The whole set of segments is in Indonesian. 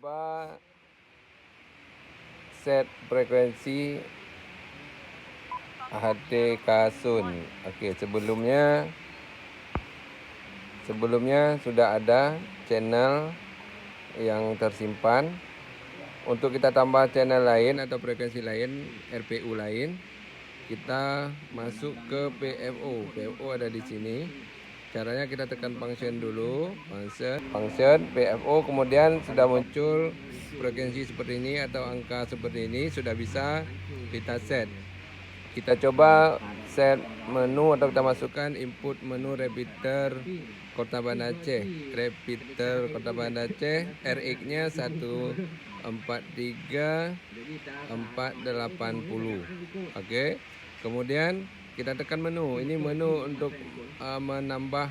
coba set frekuensi HD Kasun. Oke, sebelumnya sudah ada channel yang tersimpan. Untuk kita tambah channel lain atau frekuensi lain, RPU lain, kita masuk ke PFO. PFO ada di sini. Caranya kita tekan function dulu, function PFO, kemudian sudah muncul frekuensi seperti ini atau angka seperti ini, sudah bisa kita set. Kita coba set menu atau kita masukkan input menu repeater Kota Banda Aceh. Repeater Kota Banda Aceh, RX-nya 143480. Oke. Kemudian kita tekan menu. Ini menu untuk menambah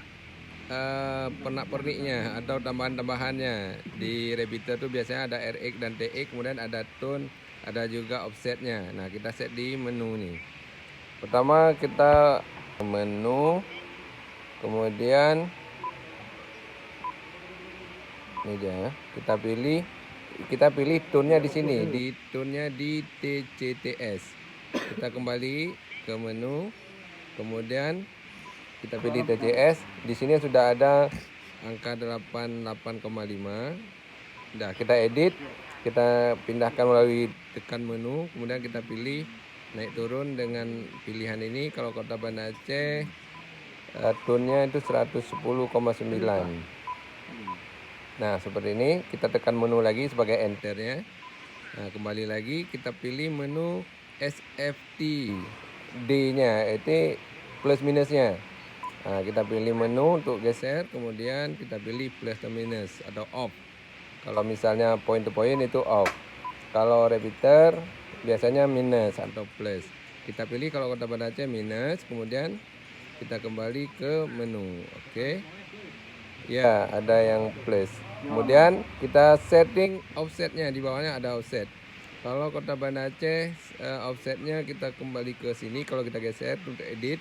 pernak-perniknya atau tambahan-tambahannya. Di repeater itu biasanya ada RX dan TX, kemudian ada tone, ada juga offsetnya. Nah, kita set di menu nih. Pertama kita menu, kemudian ini dia, kita pilih tone-nya di sini, di tone-nya di TCTS. Kita kembali ke menu, kemudian kita pilih TCS. Di sini sudah ada angka 88,5. Nah, kita edit, kita pindahkan melalui tekan menu, kemudian kita pilih naik turun dengan pilihan ini. Kalau Kota Banda Aceh tone-nya itu 110,9. Nah, seperti ini. Kita tekan menu lagi sebagai enternya. Nah, kembali lagi kita pilih menu SFT D-nya, itu plus minusnya. Nah, kita pilih menu untuk geser, kemudian kita pilih plus atau minus atau off. Kalau misalnya point to point itu off. Kalau repeater biasanya minus atau plus. Kita pilih kalau Kota Banda Aceh minus, kemudian kita kembali ke menu. Oke. Ya, ada yang plus. Kemudian kita setting offsetnya, di bawahnya ada offset. Kalau Kota Banda Aceh offsetnya kita kembali ke sini. Kalau kita geser untuk edit,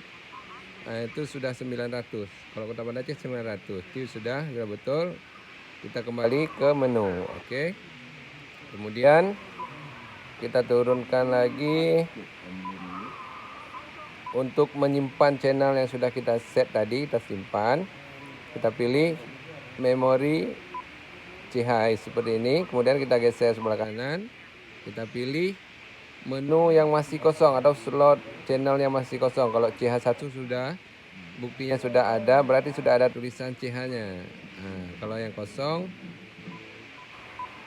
nah, itu sudah 900. Kalau Kota Banda Aceh 900. Itu sudah betul. Kita kembali ke menu. Oke. Kemudian kita turunkan lagi untuk menyimpan channel yang sudah kita set tadi, kita simpan. Kita pilih memori CH seperti ini. Kemudian kita geser sebelah kanan. Kita pilih menu yang masih kosong atau slot channel yang masih kosong. Kalau CH1 sudah, buktinya sudah ada, berarti sudah ada tulisan CH-nya. Nah, kalau yang kosong,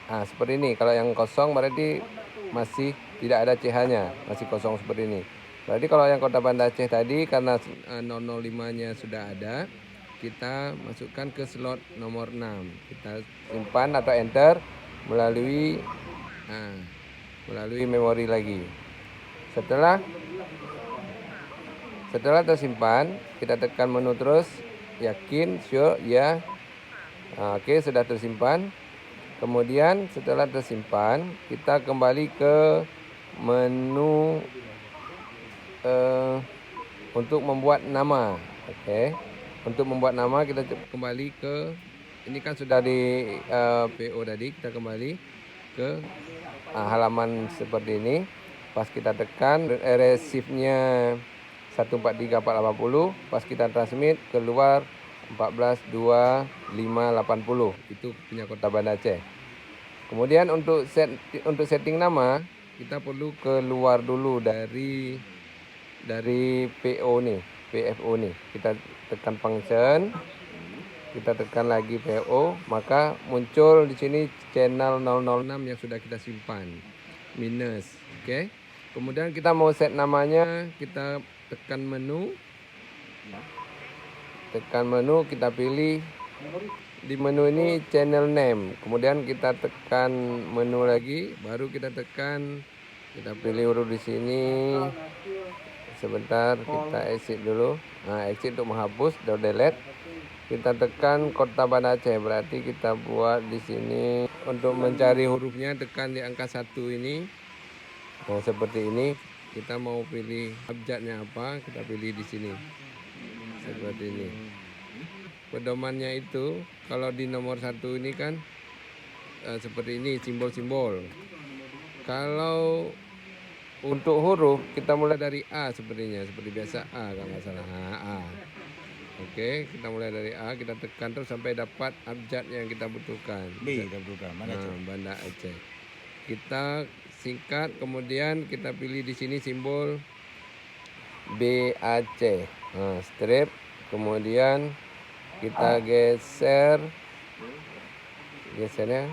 nah seperti ini. Kalau yang kosong berarti masih tidak ada CH-nya, masih kosong seperti ini. Berarti kalau yang Kota Banda Aceh tadi, karena 005-nya sudah ada, kita masukkan ke slot nomor 6. Kita simpan atau enter melalui memori lagi. Setelah tersimpan, kita tekan menu terus, yakin, sure, ya. Nah, oke, sudah tersimpan. Kemudian setelah tersimpan, kita kembali ke menu untuk membuat nama. Oke. Untuk membuat nama kita kembali ke, ini kan sudah di PO tadi, kita kembali ke halaman seperti ini. Pas kita tekan receive-nya 143480, pas kita transmit keluar 142580. Itu punya Kota Banda Aceh. Kemudian untuk setting nama, kita perlu keluar dulu dari PO nih, PFO nih. Kita tekan function, kita tekan lagi PO, maka muncul di sini channel 006 yang sudah kita simpan, minus. Oke. Kemudian kita mau set namanya, kita tekan menu. Kita pilih di menu ini channel name. Kemudian kita tekan menu lagi, baru kita tekan, kita pilih huruf di sini. Sebentar, kita exit dulu. Nah, exit untuk menghapus atau delete. Kita tekan Kota Banda Aceh, berarti kita buat di sini. Untuk mencari hurufnya tekan di angka 1 ini. Nah, seperti ini. Kita mau pilih abjadnya apa, kita pilih di sini. Seperti ini. Pedomannya itu, kalau di nomor 1 ini kan seperti ini simbol-simbol. Kalau untuk huruf kita mulai dari A sepertinya, seperti biasa A kalau nggak salah. A. Oke, kita mulai dari A, kita tekan terus sampai dapat abjad yang kita butuhkan. B kita butuhkan. Mana Aceh? Banda Aceh. Kita singkat, kemudian kita pilih di sini simbol BAC. Strip, kemudian kita geser ya.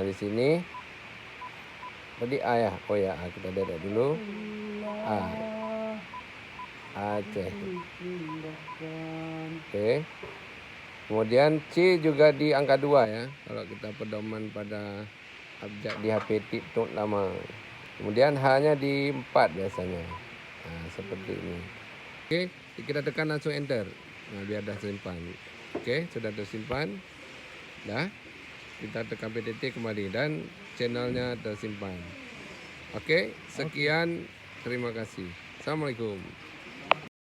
Di sini tadi A ya. Oh ya, kita lihat dulu. A. Aceh. Oke. Kemudian C juga di angka 2 ya. Kalau kita pedoman pada abjad di HP TikTok lama. Kemudian H-nya di 4 biasanya. Seperti ini. Oke, kita tekan langsung enter. Biar dah simpan. Oke, sudah tersimpan. Dah. Kita tekan PTT kembali dan channelnya tersimpan. Oke, sekian. Terima kasih. Assalamualaikum.